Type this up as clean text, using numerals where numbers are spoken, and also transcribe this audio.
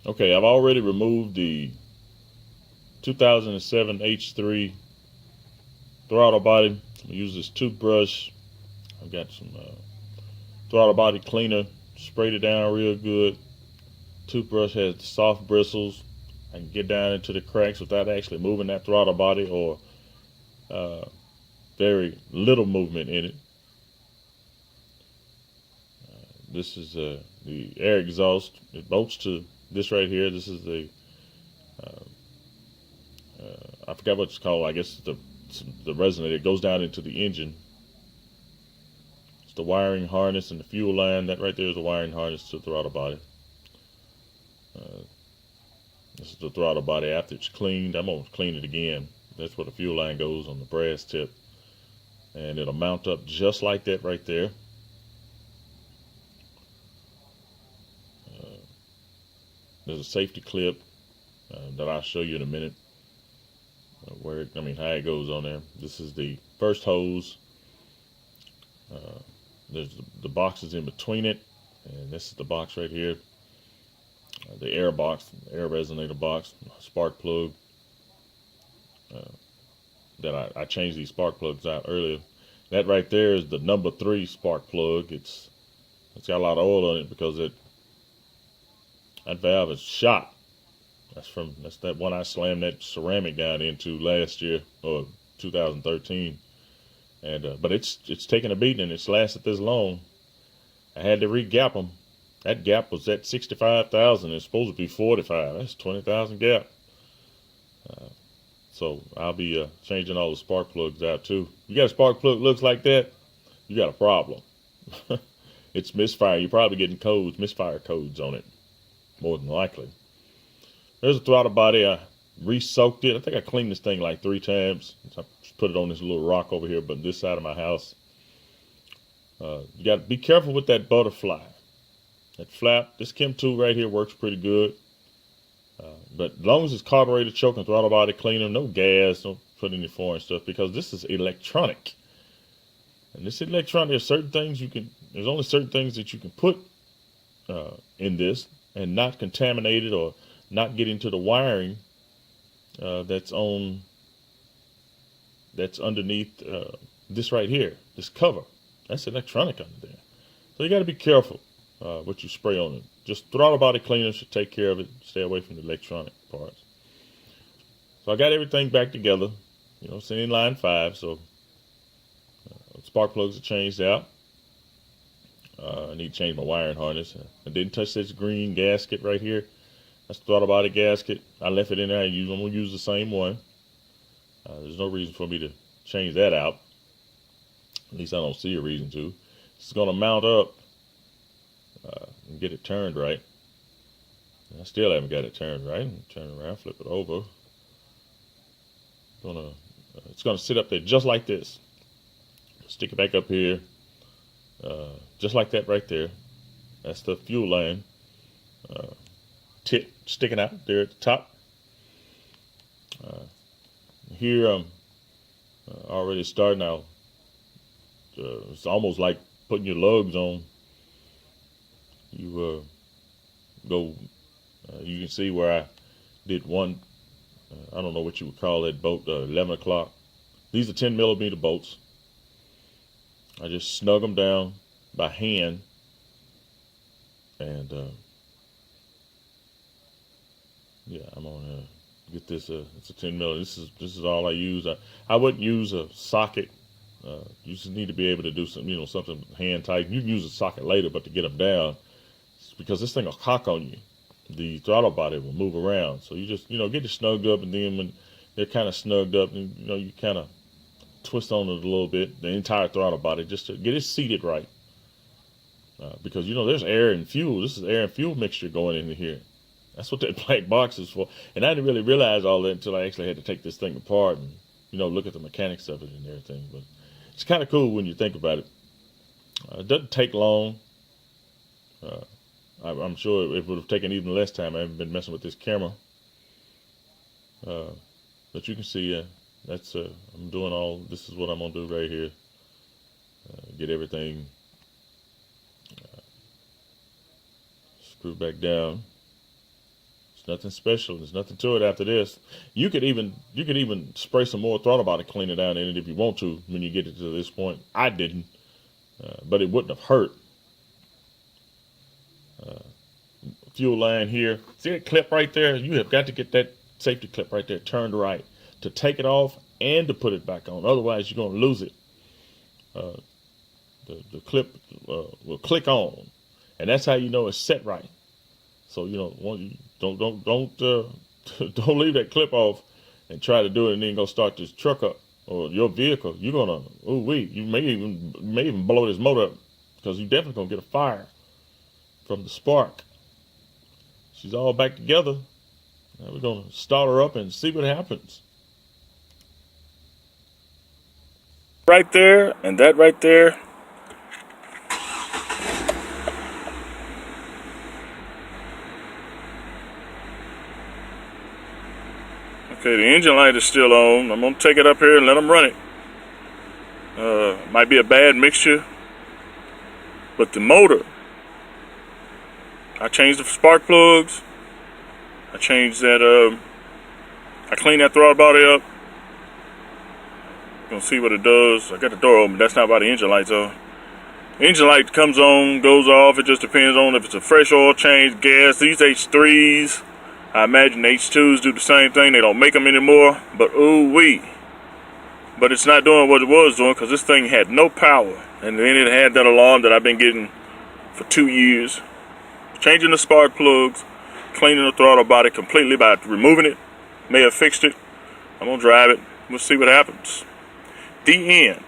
Okay, I've already removed the 2007 H3 throttle body. I'm gonna use this toothbrush. I've got some throttle body cleaner. Sprayed it down real good. Toothbrush has soft bristles. I can get down into the cracks without actually moving that throttle body or uh, very little movement in it. This is the air exhaust. It bolts to this right here. This is the I forgot what it's called. I guess the resonator. It goes down into the engine. It's the wiring harness and the fuel line. That right there is the wiring harness to the throttle body. This is the throttle body after it's cleaned. I'm going to clean it again. That's where the fuel line goes on the brass tip. And it'll mount up just like that right there. There's a safety clip that I'll show you in a minute. How it goes on there. This is the first hose. There's the boxes in between it. And this is the box right here. The air box, air resonator box, spark plug. That I changed these spark plugs out earlier. That right there is the number 3 spark plug. It's got a lot of oil on it because that valve is shot. That's that one I slammed that ceramic down into last year or 2013. And but it's taken a beating and it's lasted this long. I had to re-gap them. That gap was at 65,000. It's supposed to be 45. That's 20,000 gap. So I'll be changing all the spark plugs out too. You got a spark plug looks like that, you got a problem. It's misfire. You're probably getting misfire codes on it, more than likely. There's a throttle body. I re-soaked it. I think I cleaned this thing like 3 times. I just put it on this little rock over here, but this side of my house. You got to be careful with that butterfly. That flap, this Chem 2 right here works pretty good. But as long as it's carburetor choke and throttle body cleaner, no gas, don't put any foreign stuff, because this is electronic. And this electronic, there's only certain things that you can put in this and not contaminate it or not get into the wiring that's underneath this right here, this cover. That's electronic under there. So you got to be careful what you spray on it. Just throttle body cleaner should take care of it. Stay away from the electronic parts. So I got everything back together. It's in inline 5, so spark plugs are changed out. I need to change my wiring harness. I didn't touch this green gasket right here. That's the throttle body gasket. I left it in there. I'm going to use the same one. There's no reason for me to change that out. At least I don't see a reason to. It's going to mount up and get it turned right. I still haven't got it turned right. Turn it around, flip it over. It's going to sit up there just like this. Stick it back up here. Just like that right there. That's the fuel line tip sticking out there at the top. Here I'm already starting out. It's almost like putting your lugs on. You go. You can see where I did one. I don't know what you would call that bolt. 11 o'clock. These are 10 millimeter bolts. I just snug them down by hand, and yeah, I'm gonna get this. It's a 10 millimeter. This is all I use. I wouldn't use a socket. You just need to be able to do something hand tight. You can use a socket later, but to get them down, because this thing will cock on you. The throttle body will move around. So you just, get it snugged up, and then when they're kind of snugged up, and you kind of twist on it a little bit, the entire throttle body, just to get it seated right. Because there's air and fuel. This is air and fuel mixture going into here. That's what that black box is for. And I didn't really realize all that until I actually had to take this thing apart and look at the mechanics of it and everything. But it's kind of cool when you think about it. It doesn't take long. I'm sure it would have taken even less time. I haven't been messing with this camera. But you can see that's I'm doing all. This is what I'm gonna do right here. Get everything screwed back down. There's nothing special. There's nothing to it after this. You could even spray some more throttle body cleaner down in it if you want to when you get it to this point. I didn't, but it wouldn't have hurt. Fuel line here. See that clip right there? You have got to get that safety clip right there turned right to take it off and to put it back on. Otherwise, you're going to lose it. The clip will click on, and that's how you know it's set right. So don't don't leave that clip off and try to do it and then go start this truck up or your vehicle. You're gonna you may even blow this motor up because you definitely gonna get a fire from the spark. She's all back together. Now we're going to start her up and see what happens. Right there, and that right there. Okay, the engine light is still on. I'm going to take it up here and let them run it. Might be a bad mixture, but the motor, I changed the spark plugs. I changed that, I cleaned that throttle body up. Gonna see what it does. I got the door open, that's not why the engine light's on. Engine light comes on, goes off. It just depends on if it's a fresh oil change, gas. These H3s, I imagine H2s do the same thing. They don't make them anymore, but ooh-wee. But it's not doing what it was doing because this thing had no power. And then it had that alarm that I've been getting for 2 years. Changing the spark plugs, cleaning the throttle body completely by removing it. May have fixed it. I'm going to drive it. We'll see what happens. The end.